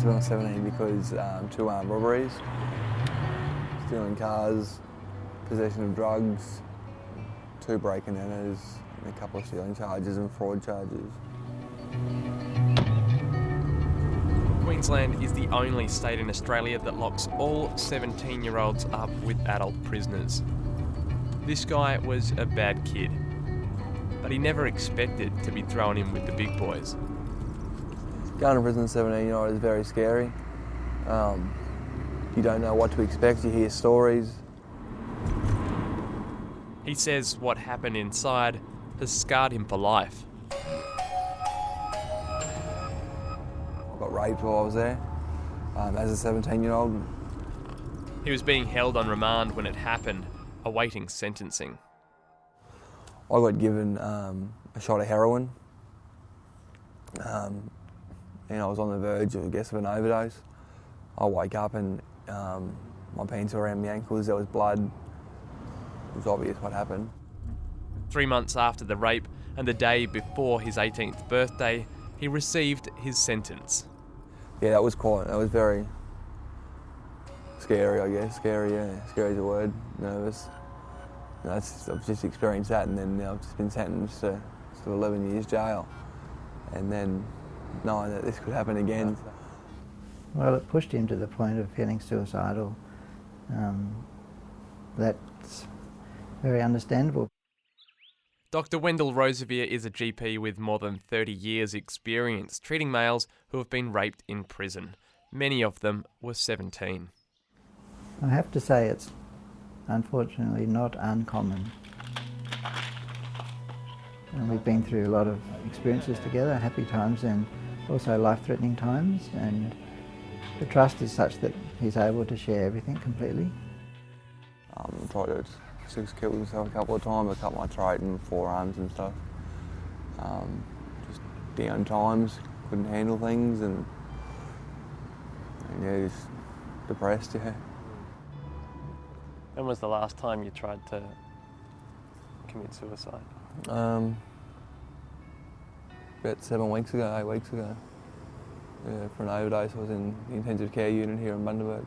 arrested when I was 17 because two armed robberies, stealing cars, possession of drugs, 2 break and enters, and a couple of stealing charges and fraud charges. Queensland is the only state in Australia that locks all 17-year-olds up with adult prisoners. This guy was a bad kid, but he never expected to be thrown in with the big boys. Going to prison as a 17-year-old is very scary. You don't know what to expect, you hear stories. He says what happened inside has scarred him for life. I got raped while I was there as a 17-year-old. He was being held on remand when it happened, awaiting sentencing. I got given a shot of heroin. And I was on the verge, I guess, of an overdose. I wake up and my pants were around my ankles, there was blood. It was obvious what happened. 3 months after the rape and the day before his 18th birthday, he received his sentence. Yeah, that was very scary, I guess. Scary, yeah. Scary is a word. Nervous. I've just experienced that, and then I've just been sentenced to 11 years jail. And then knowing that this could happen again. Well, it pushed him to the point of feeling suicidal. That's very understandable. Dr. Wendell Rosevier is a GP with more than 30 years' experience treating males who have been raped in prison. Many of them were 17. I have to say it's unfortunately not uncommon. And we've been through a lot of experiences together, happy times and also life-threatening times, and the trust is such that he's able to share everything completely. Tried to kill himself a couple of times. I cut my throat and forearms and stuff. Just down times, couldn't handle things, and yeah, just depressed, yeah. When was the last time you tried to commit suicide? About 7 weeks ago, 8 weeks ago. Yeah, for an overdose. I was in the intensive care unit here in Bundaberg.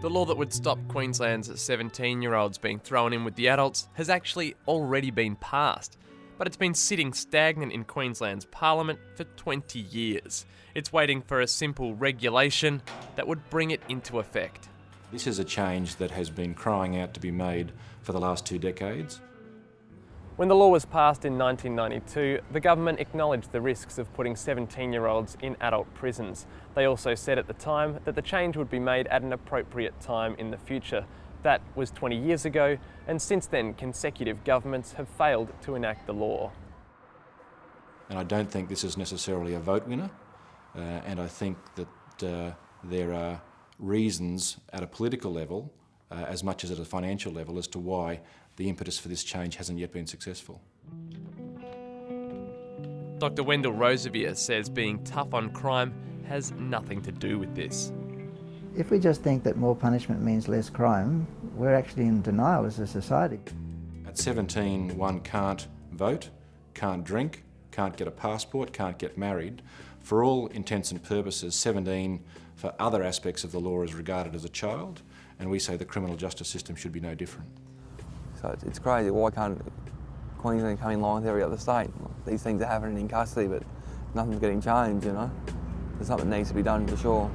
The law that would stop Queensland's 17-year-olds being thrown in with the adults has actually already been passed, but it's been sitting stagnant in Queensland's parliament for 20 years. It's waiting for a simple regulation that would bring it into effect. This is a change that has been crying out to be made for the last 2 decades. When the law was passed in 1992, the government acknowledged the risks of putting 17-year-olds in adult prisons. They also said at the time that the change would be made at an appropriate time in the future. That was 20 years ago, and since then consecutive governments have failed to enact the law. And I don't think this is necessarily a vote winner, and I think that there are reasons at a political level, as much as at a financial level, as to why the impetus for this change hasn't yet been successful. Dr. Wendell Rosevier says being tough on crime has nothing to do with this. If we just think that more punishment means less crime, we're actually in denial as a society. At 17, one can't vote, can't drink, can't get a passport, can't get married. For all intents and purposes, 17 for other aspects of the law is regarded as a child, and we say the criminal justice system should be no different. So it's crazy. Why can't Queensland come in line with every other state? These things are happening in custody, but nothing's getting changed, you know? There's something that needs to be done for sure.